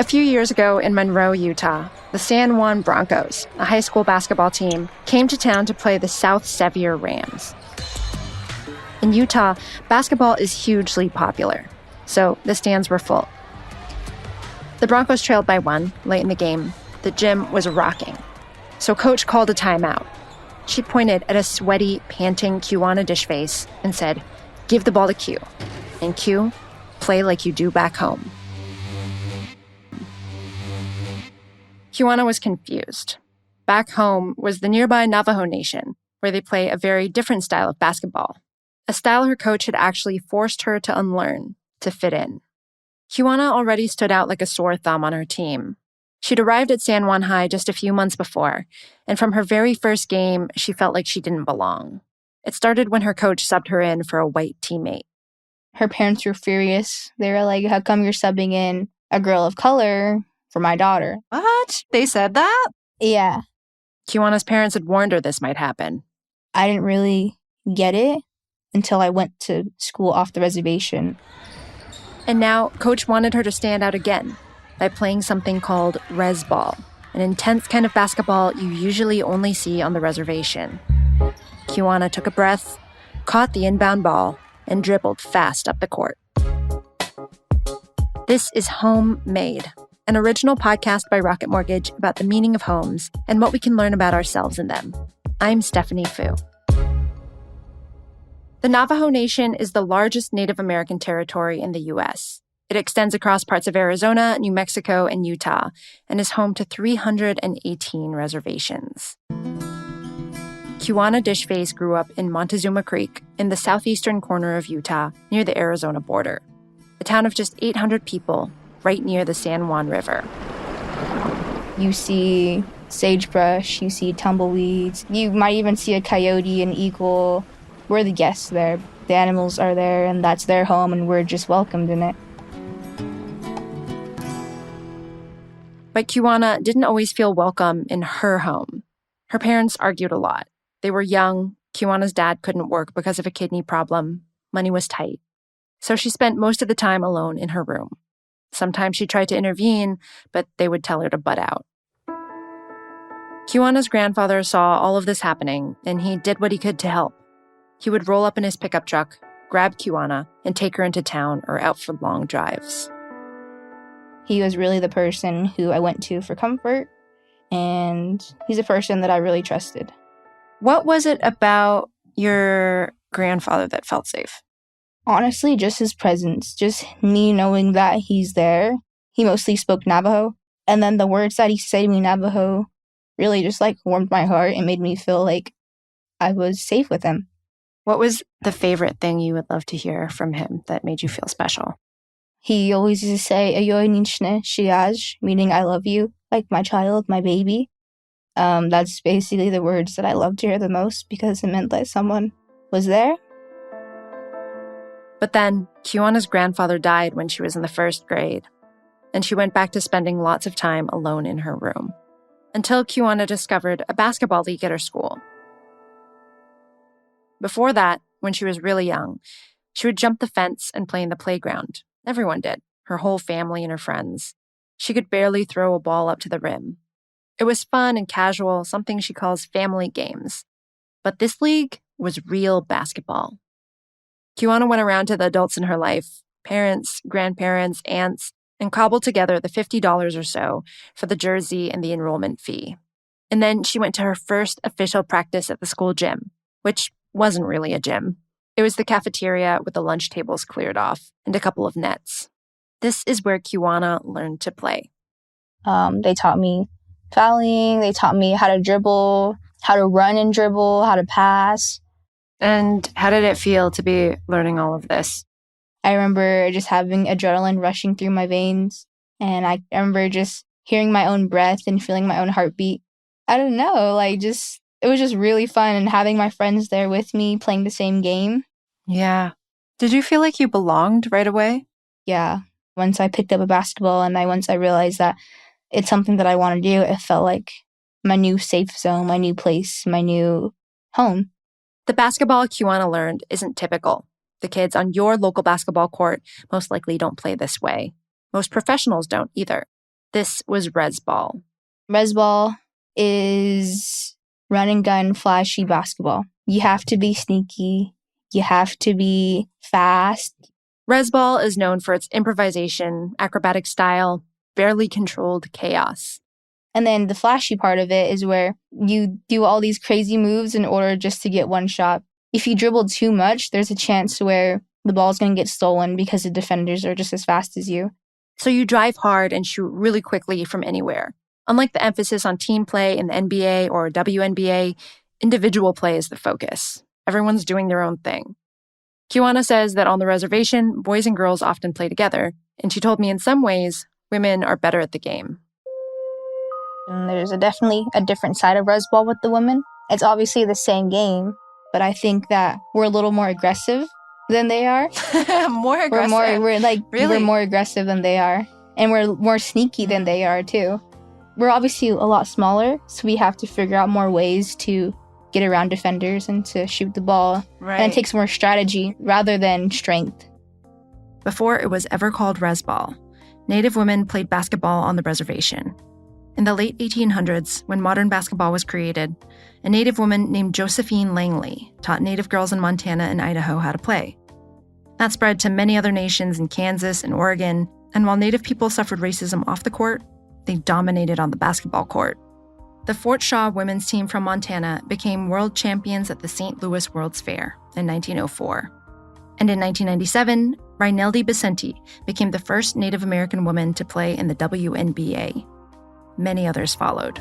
A few years ago in Monroe, Utah, the San Juan Broncos, a high school basketball team, came to town to play the South Sevier Rams. In Utah, basketball is hugely popular, so the stands were full. The Broncos trailed by 1 late in the game. The gym was rocking, so Coach called a timeout. She pointed at a sweaty, panting Quiana Dishface and said, "Give the ball to Q. And Q, play like you do back home." Quiana was confused. Back home was the nearby Navajo Nation, where they play a very different style of basketball, a style her coach had actually forced her to unlearn to fit in. Quiana already stood out like a sore thumb on her team. She'd arrived at San Juan High just a few months before, and from her very first game, she felt like she didn't belong. It started when her coach subbed her in for a white teammate. Her parents were furious. They were like, "How come you're subbing in a girl of color for my daughter?" What? They said that? Yeah. Quiana's parents had warned her this might happen. I didn't really get it until I went to school off the reservation. And now, Coach wanted her to stand out again by playing something called res ball, an intense kind of basketball you usually only see on the reservation. Quiana took a breath, caught the inbound ball, and dribbled fast up the court. This is Homemade, an original podcast by Rocket Mortgage about the meaning of homes and what we can learn about ourselves in them. I'm Stephanie Fu. The Navajo Nation is the largest Native American territory in the U.S. It extends across parts of Arizona, New Mexico, and Utah, and is home to 318 reservations. Quiana Dishface grew up in Montezuma Creek in the southeastern corner of Utah near the Arizona border, a town of just 800 people right near the San Juan River. You see sagebrush, you see tumbleweeds, you might even see a coyote, an eagle. We're the guests there. The animals are there, and that's their home, and we're just welcomed in it. But Quiana didn't always feel welcome in her home. Her parents argued a lot. They were young. Quiana's dad couldn't work because of a kidney problem. Money was tight. So she spent most of the time alone in her room. Sometimes she tried to intervene, but they would tell her to butt out. Quiana's grandfather saw all of this happening, and he did what he could to help. He would roll up in his pickup truck, grab Quiana, and take her into town or out for long drives. He was really the person who I went to for comfort, and he's a person that I really trusted. What was it about your grandfather that felt safe? Honestly, just his presence, just me knowing that he's there. He mostly spoke Navajo, and then the words that he said to me in Navajo really just warmed my heart and made me feel like I was safe with him. What was the favorite thing you would love to hear from him that made you feel special? He always used to say, "Ayoy ninchne shiaj," meaning I love you, like my child, my baby. That's basically the words that I loved to hear the most because it meant that someone was there. But then, Quiana's grandfather died when she was in the 1st grade, and she went back to spending lots of time alone in her room, until Quiana discovered a basketball league at her school. Before that, when she was really young, she would jump the fence and play in the playground. Everyone did, her whole family and her friends. She could barely throw a ball up to the rim. It was fun and casual, something she calls family games. But this league was real basketball. Quiana went around to the adults in her life, parents, grandparents, aunts, and cobbled together the $50 or so for the jersey and the enrollment fee. And then she went to her first official practice at the school gym, which wasn't really a gym. It was the cafeteria with the lunch tables cleared off and a couple of nets. This is where Quiana learned to play. They taught me fouling, they taught me how to dribble, how to run and dribble, how to pass. And how did it feel to be learning all of this? I remember just having adrenaline rushing through my veins, and I remember just hearing my own breath and feeling my own heartbeat. I don't know, it was just really fun, and having my friends there with me playing the same game. Yeah. Did you feel like you belonged right away? Yeah. Once I picked up a basketball and once I realized that it's something that I want to do, it felt like my new safe zone, my new place, my new home. The basketball Quiana learned isn't typical. The kids on your local basketball court most likely don't play this way. Most professionals don't either. This was Resball. Resball is run and gun, flashy basketball. You have to be sneaky. You have to be fast. Resball is known for its improvisation, acrobatic style, barely controlled chaos. And then the flashy part of it is where you do all these crazy moves in order just to get one shot. If you dribble too much, there's a chance where the ball's going to get stolen because the defenders are just as fast as you. So you drive hard and shoot really quickly from anywhere. Unlike the emphasis on team play in the NBA or WNBA, individual play is the focus. Everyone's doing their own thing. Quiana says that on the reservation, boys and girls often play together, and she told me in some ways, women are better at the game. And there's definitely a different side of Resball with the women. It's obviously the same game, but I think that we're a little more aggressive than they are. More aggressive? We're more aggressive than they are. And we're more sneaky than they are, too. We're obviously a lot smaller, so we have to figure out more ways to get around defenders and to shoot the ball. Right. And it takes more strategy rather than strength. Before it was ever called Resball, Native women played basketball on the reservation. In the late 1800s, when modern basketball was created, a Native woman named Josephine Langley taught Native girls in Montana and Idaho how to play. That spread to many other nations in Kansas and Oregon, and while Native people suffered racism off the court, they dominated on the basketball court. The Fort Shaw women's team from Montana became world champions at the St. Louis World's Fair in 1904. And in 1997, Reineldi Becenti became the first Native American woman to play in the WNBA. Many others followed.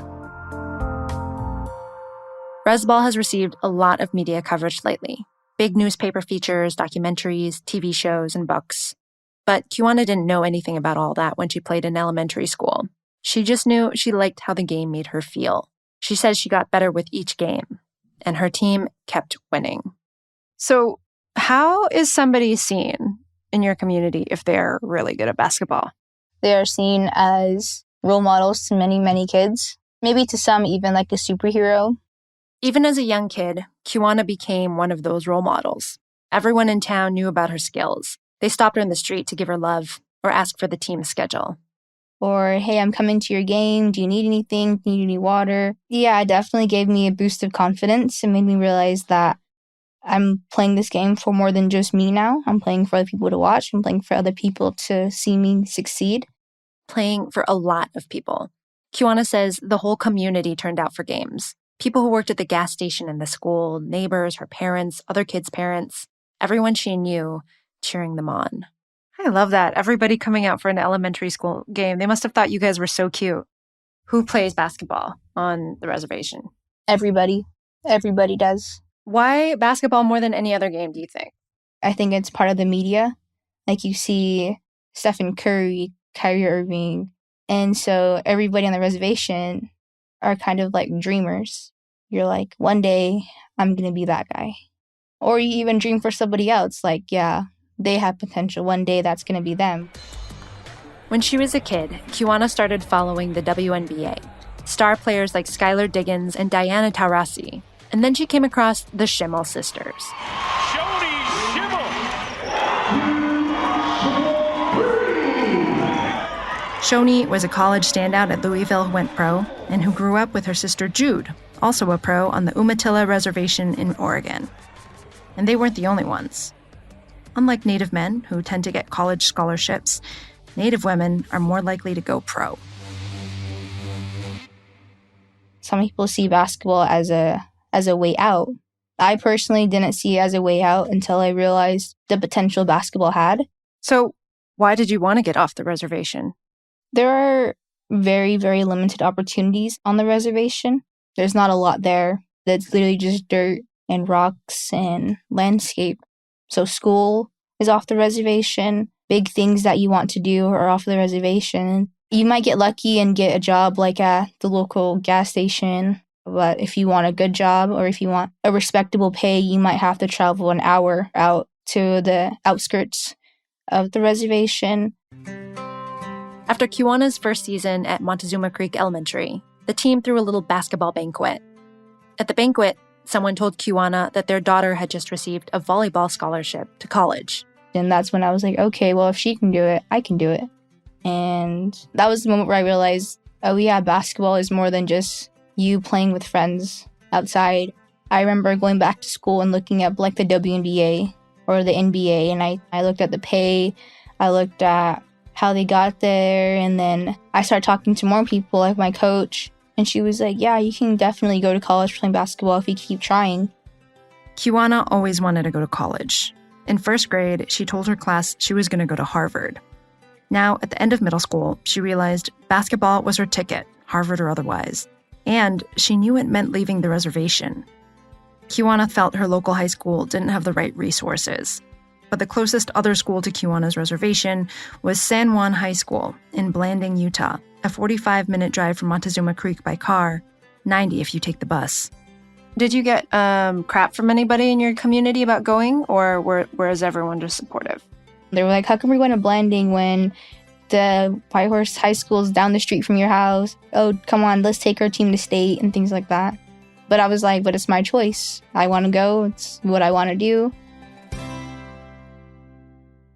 Resball has received a lot of media coverage lately. Big newspaper features, documentaries, TV shows, and books. But Quiana didn't know anything about all that when she played in elementary school. She just knew she liked how the game made her feel. She says she got better with each game, and her team kept winning. So, how is somebody seen in your community if they're really good at basketball? They are seen as role models to many, many kids. Maybe to some, even like a superhero. Even as a young kid, Quiana became one of those role models. Everyone in town knew about her skills. They stopped her in the street to give her love or ask for the team's schedule. Or, hey, I'm coming to your game. Do you need anything? Do you need any water? Yeah, it definitely gave me a boost of confidence and made me realize that I'm playing this game for more than just me now. I'm playing for other people to watch. I'm playing for other people to see me succeed. Playing for a lot of people. Quiana says the whole community turned out for games. People who worked at the gas station in the school, neighbors, her parents, other kids' parents, everyone she knew cheering them on. I love that. Everybody coming out for an elementary school game. They must have thought you guys were so cute. Who plays basketball on the reservation? Everybody. Everybody does. Why basketball more than any other game, do you think? I think it's part of the media. Like you see Stephen Curry, Kyrie Irving. And so everybody on the reservation are kind of like dreamers. You're like, one day I'm going to be that guy. Or you even dream for somebody else. Like, yeah, they have potential. One day that's going to be them. When she was a kid, Quiana started following the WNBA. Star players like Skylar Diggins and Diana Taurasi. And then she came across the Schimmel sisters. Shoni was a college standout at Louisville who went pro, and who grew up with her sister Jude, also a pro on the Umatilla Reservation in Oregon. And they weren't the only ones. Unlike Native men, who tend to get college scholarships, Native women are more likely to go pro. Some people see basketball as a way out. I personally didn't see it as a way out until I realized the potential basketball had. So why did you want to get off the reservation? There are very, very limited opportunities on the reservation. There's not a lot there. That's literally just dirt and rocks and landscape. So school is off the reservation. Big things that you want to do are off the reservation. You might get lucky and get a job like at the local gas station. But if you want a good job or if you want a respectable pay, you might have to travel an hour out to the outskirts of the reservation. After Quiana's first season at Montezuma Creek Elementary, the team threw a little basketball banquet. At the banquet, someone told Quiana that their daughter had just received a volleyball scholarship to college. And that's when I was like, okay, well, if she can do it, I can do it. And that was the moment where I realized, oh yeah, basketball is more than just you playing with friends outside. I remember going back to school and looking at like the WNBA or the NBA, and I looked at the pay, I looked at how they got there, and then I started talking to more people, like my coach, and she was like, yeah, you can definitely go to college playing basketball if you keep trying. Quiana always wanted to go to college. In first grade, she told her class she was going to go to Harvard. Now, at the end of middle school, she realized basketball was her ticket, Harvard or otherwise, and she knew it meant leaving the reservation. Quiana felt her local high school didn't have the right resources, but the closest other school to Quiana's reservation was San Juan High School in Blanding, Utah, a 45-minute drive from Montezuma Creek by car, 90 if you take the bus. Did you get crap from anybody in your community about going, or was everyone just supportive? They were like, how come we're going to Blanding when the Whitehorse High School is down the street from your house? Oh, come on, let's take our team to state and things like that. But I was like, but it's my choice. I want to go. It's what I want to do.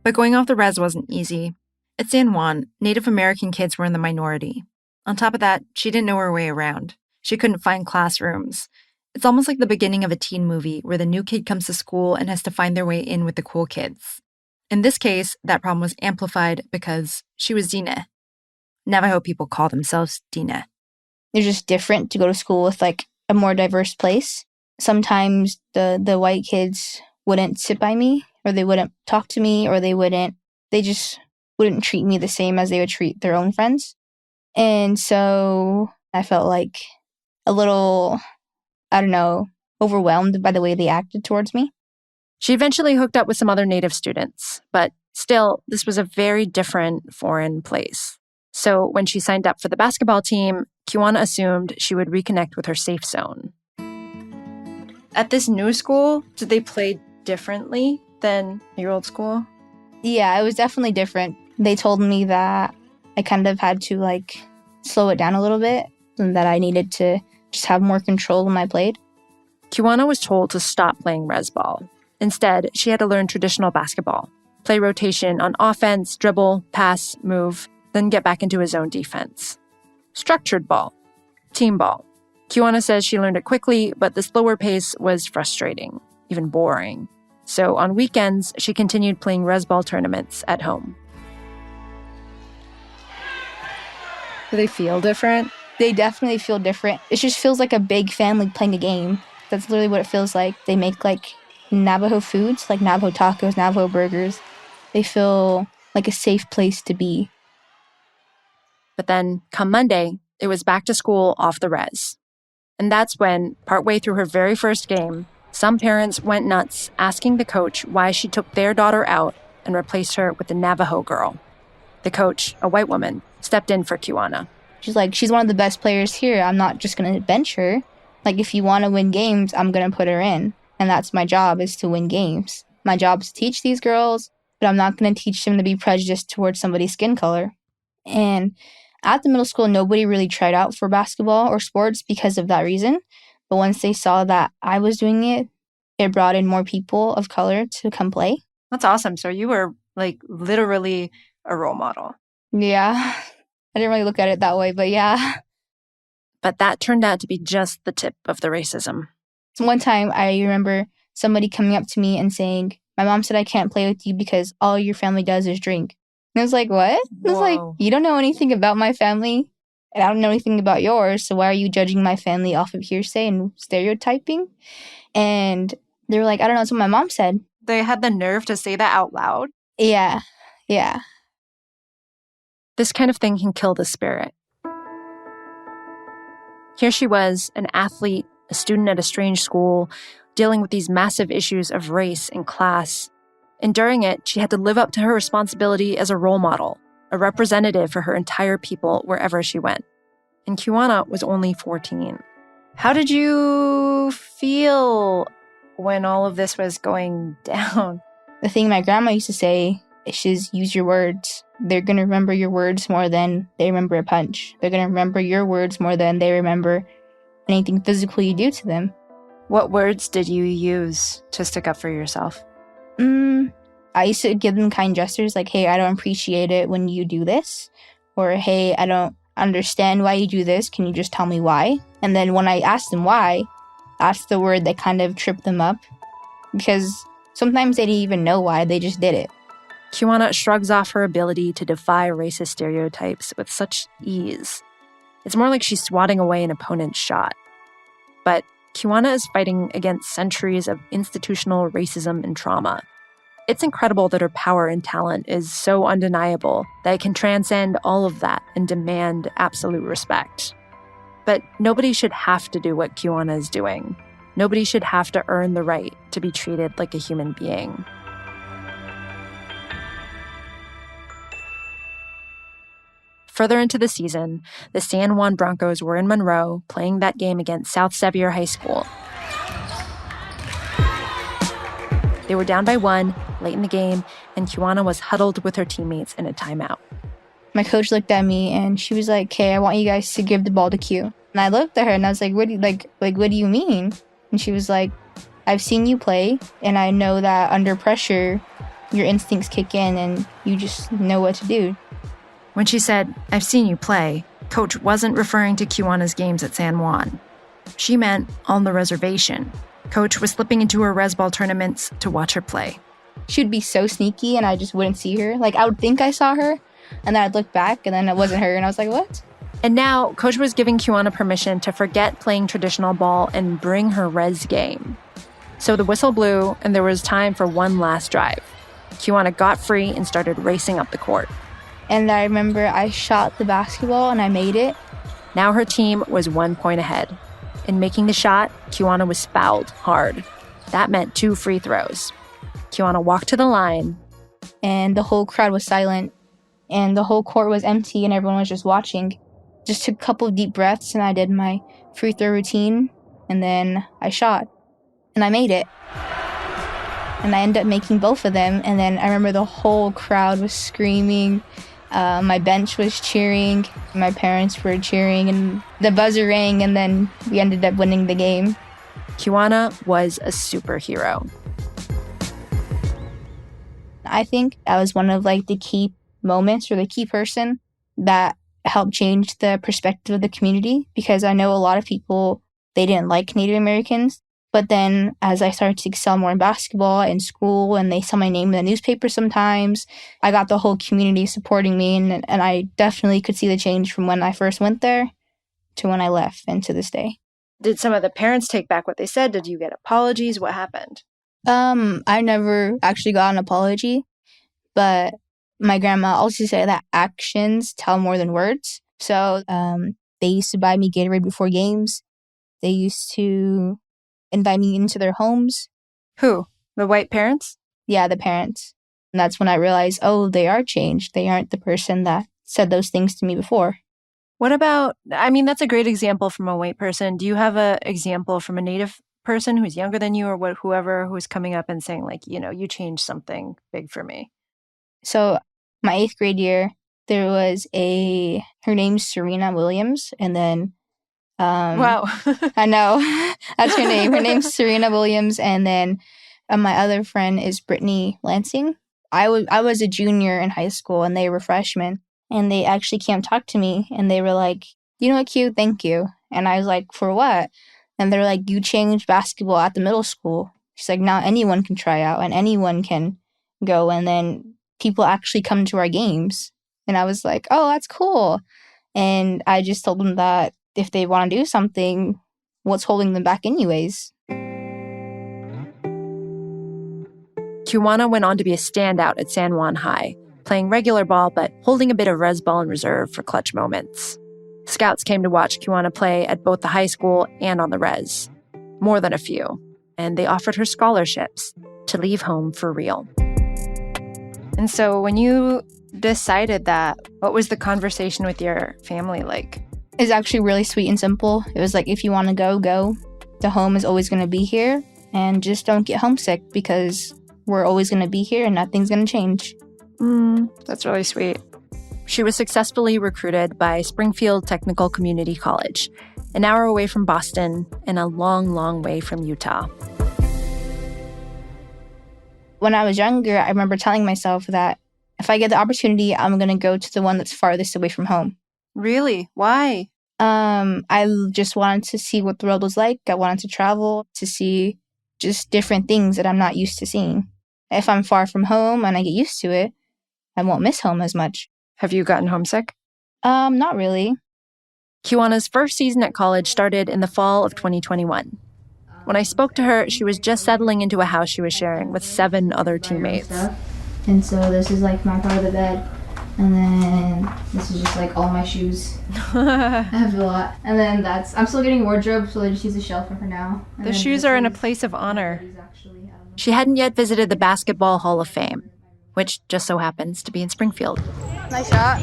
But going off the res wasn't easy. At San Juan, Native American kids were in the minority. On top of that, she didn't know her way around. She couldn't find classrooms. It's almost like the beginning of a teen movie where the new kid comes to school and has to find their way in with the cool kids. In this case, that problem was amplified because she was Dine. Navajo people call themselves Dine. They're just different to go to school with like a more diverse place. Sometimes the white kids wouldn't sit by me, or they wouldn't talk to me, or they just wouldn't treat me the same as they would treat their own friends. And so I felt like a little, I don't know, overwhelmed by the way they acted towards me. She eventually hooked up with some other Native students, but still, this was a very different foreign place. So when she signed up for the basketball team, Quiana assumed she would reconnect with her safe zone. At this new school, did they play differently than your old school? Yeah, it was definitely different. They told me that I kind of had to like slow it down a little bit and that I needed to just have more control when I played. Quiana was told to stop playing res ball. Instead, she had to learn traditional basketball, play rotation on offense, dribble, pass, move, then get back into his own defense. Structured ball, team ball. Quiana says she learned it quickly, but the slower pace was frustrating, even boring. So on weekends, she continued playing res ball tournaments at home. Do they feel different? They definitely feel different. It just feels like a big family playing a game. That's literally what it feels like. They make like Navajo foods, like Navajo tacos, Navajo burgers. They feel like a safe place to be. But then, come Monday, it was back to school off the res. And that's when, partway through her very first game, some parents went nuts asking the coach why she took their daughter out and replaced her with the Navajo girl. The coach, a white woman, stepped in for Quiana. She's like, she's one of the best players here. I'm not just going to bench her. Like, if you want to win games, I'm going to put her in. And that's my job, is to win games. My job is to teach these girls, but I'm not going to teach them to be prejudiced towards somebody's skin color. And at the middle school, nobody really tried out for basketball or sports because of that reason. But once they saw that I was doing it, it brought in more people of color to come play. That's awesome. So you were, like, literally a role model. Yeah. I didn't really look at it that way, but yeah. But that turned out to be just the tip of the racism. So one time, I remember somebody coming up to me and saying, my mom said I can't play with you because all your family does is drink. And I was like, what? I was like, you don't know anything about my family, and I don't know anything about yours, so why are you judging my family off of hearsay and stereotyping? And they were like, I don't know, that's what my mom said. They had the nerve to say that out loud? Yeah. This kind of thing can kill the spirit. Here she was, an athlete, a student at a strange school, dealing with these massive issues of race and class. And during it, she had to live up to her responsibility as a role model, a representative for her entire people wherever she went. And Quiana was only 14. How did you feel when all of this was going down? The thing my grandma used to say is use your words. They're going to remember your words more than they remember a punch. They're going to remember your words more than they remember anything physical you do to them. What words did you use to stick up for yourself? I used to give them kind gestures like, hey, I don't appreciate it when you do this. Or, hey, I don't understand why you do this. Can you just tell me why? And then when I asked them why, that's the word that kind of tripped them up. Because sometimes they didn't even know why, they just did it. Quiana shrugs off her ability to defy racist stereotypes with such ease. It's more like she's swatting away an opponent's shot. But Quiana is fighting against centuries of institutional racism and trauma. It's incredible that her power and talent is so undeniable that it can transcend all of that and demand absolute respect. But nobody should have to do what Quiana is doing. Nobody should have to earn the right to be treated like a human being. Further into the season, the San Juan Broncos were in Monroe playing that game against South Sevier High School. They were down by 1 late in the game, and Quiana was huddled with her teammates in a timeout. My coach looked at me and she was like, "Hey, I want you guys to give the ball to Q." And I looked at her and I was like, "What do you what do you mean?" And she was like, "I've seen you play, and I know that under pressure, your instincts kick in and you just know what to do." When she said, "I've seen you play," Coach wasn't referring to Quiana's games at San Juan. She meant on the reservation. Coach was slipping into her res ball tournaments to watch her play. She would be so sneaky and I just wouldn't see her. Like, I would think I saw her, and then I'd look back and then it wasn't her, and I was like, what? And now, Coach was giving Quiana permission to forget playing traditional ball and bring her res game. So the whistle blew, and there was time for one last drive. Quiana got free and started racing up the court. And I remember I shot the basketball and I made it. Now her team was 1 point ahead. In making the shot, Quiana was fouled hard. That meant 2 free throws. Quiana walked to the line. And the whole crowd was silent. And the whole court was empty and everyone was just watching. Just took a couple of deep breaths and I did my free throw routine. And then I shot. And I made it. And I ended up making both of them. And then I remember the whole crowd was screaming. My bench was cheering. My parents were cheering. And the buzzer rang. And then we ended up winning the game. Quiana was a superhero. I think I was one of the key moments or the key person that helped change the perspective of the community, because I know a lot of people, they didn't like Native Americans. But then as I started to excel more in basketball and school, and they saw my name in the newspaper sometimes, I got the whole community supporting me. And I definitely could see the change from when I first went there to when I left and to this day. Did some of the parents take back what they said? Did you get apologies? What happened? I never actually got an apology, but my grandma also said that actions tell more than words. So they used to buy me Gatorade before games. They used to invite me into their homes. Who? The white parents? Yeah, the parents. And that's when I realized, oh, they are changed. They aren't the person that said those things to me before. What about, that's a great example from a white person. Do you have an example from a Native person who's younger than you, or whoever who's coming up and saying, you changed something big for me? So my 8th grade year, there was her name's Serena Williams, and then wow. I know. That's her name. Her name's Serena Williams, and then my other friend is Brittany Lansing. I was a junior in high school, and they were freshmen, and they actually came talk to me, and they were like, "You know what, Q? Thank you." And I was like, "For what?" And they're like, "You changed basketball at the middle school." She's like, "Now anyone can try out, and anyone can go, and then people actually come to our games." And I was like, "Oh, that's cool." And I just told them that if they want to do something, what's holding them back anyways? Quiana went on to be a standout at San Juan High, playing regular ball but holding a bit of res ball in reserve for clutch moments. Scouts came to watch Quiana play at both the high school and on the res. More than a few. And they offered her scholarships to leave home for real. And so when you decided that, what was the conversation with your family like? It's actually really sweet and simple. It was like, if you want to go, go. The home is always going to be here. And just don't get homesick, because we're always going to be here and nothing's going to change. That's really sweet. She was successfully recruited by Springfield Technical Community College, an hour away from Boston and a long, long way from Utah. When I was younger, I remember telling myself that if I get the opportunity, I'm going to go to the one that's farthest away from home. Really? Why? I just wanted to see what the world was like. I wanted to travel to see just different things that I'm not used to seeing. If I'm far from home and I get used to it, I won't miss home as much. Have you gotten homesick? Not really. Quiana's first season at college started in the fall of 2021. When I spoke to her, she was just settling into a house she was sharing with 7 other teammates. And so this is like my part of the bed. And then this is just like all my shoes. I have a lot. And then I'm still getting a wardrobe, so I just use a shelf for now. The shoes are in a place of honor. She hadn't yet visited the Basketball Hall of Fame, which just so happens to be in Springfield. Nice shot.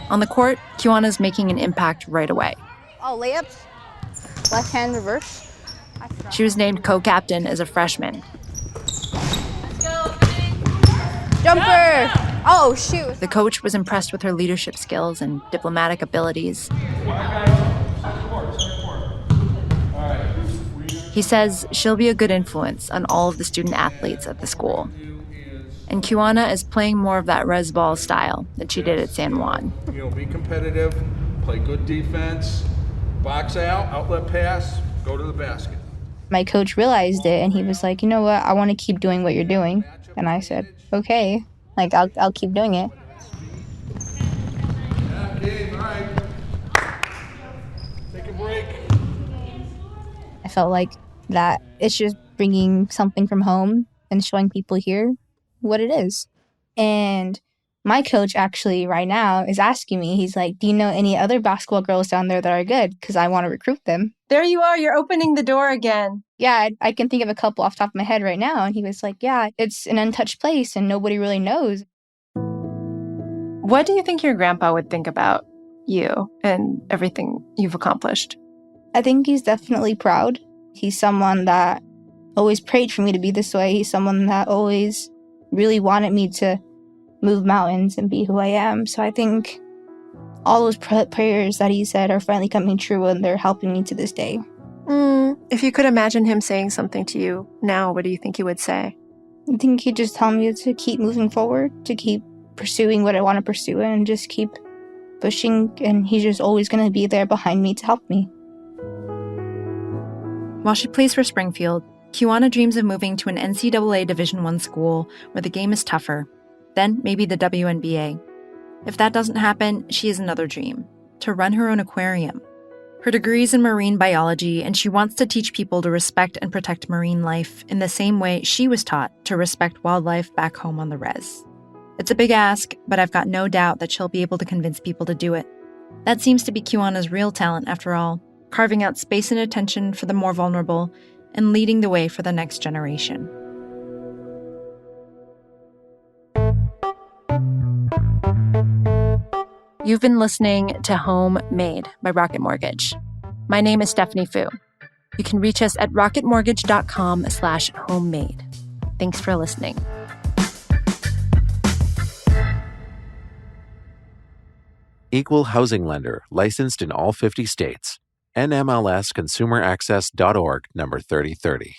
On the court, Quiana's making an impact right away. Oh, layups. Left hand reverse. She was named co-captain as a freshman. Jumper! Oh, shoot. The coach was impressed with her leadership skills and diplomatic abilities. He says she'll be a good influence on all of the student athletes at the school. And Quiana is playing more of that res ball style that she did at San Juan. Be competitive, play good defense, box out, outlet pass, go to the basket. My coach realized it, and he was like, you know what, I want to keep doing what you're doing. And I said, okay, like I'll keep doing it. Okay, all right. Take a break. I felt like that it's just bringing something from home and showing people here what it is. And my coach actually right now is asking me, he's like, do you know any other basketball girls down there that are good? Because I want to recruit them. There you are, you're opening the door again. Yeah, I can think of a couple off the top of my head right now. And he was like, yeah, it's an untouched place and nobody really knows. What do you think your grandpa would think about you and everything you've accomplished? I think he's definitely proud. He's someone that always prayed for me to be this way. He's someone that always really wanted me to move mountains and be who I am. So I think all those prayers that he said are finally coming true, and they're helping me to this day. If you could imagine him saying something to you now, what do you think he would say? I think he'd just tell me to keep moving forward, to keep pursuing what I want to pursue, and just keep pushing. And he's just always going to be there behind me to help me. While she plays for Springfield, Quiana dreams of moving to an NCAA Division I school where the game is tougher, then maybe the WNBA. If that doesn't happen, she has another dream, to run her own aquarium. Her degree's in marine biology, and she wants to teach people to respect and protect marine life in the same way she was taught to respect wildlife back home on the res. It's a big ask, but I've got no doubt that she'll be able to convince people to do it. That seems to be Quiana's real talent, after all, carving out space and attention for the more vulnerable and leading the way for the next generation. You've been listening to Home Made by Rocket Mortgage. My name is Stephanie Fu. You can reach us at rocketmortgage.com/homemade. Thanks for listening. Equal housing lender, licensed in all 50 states. NMLS ConsumerAccess.org, number 3030.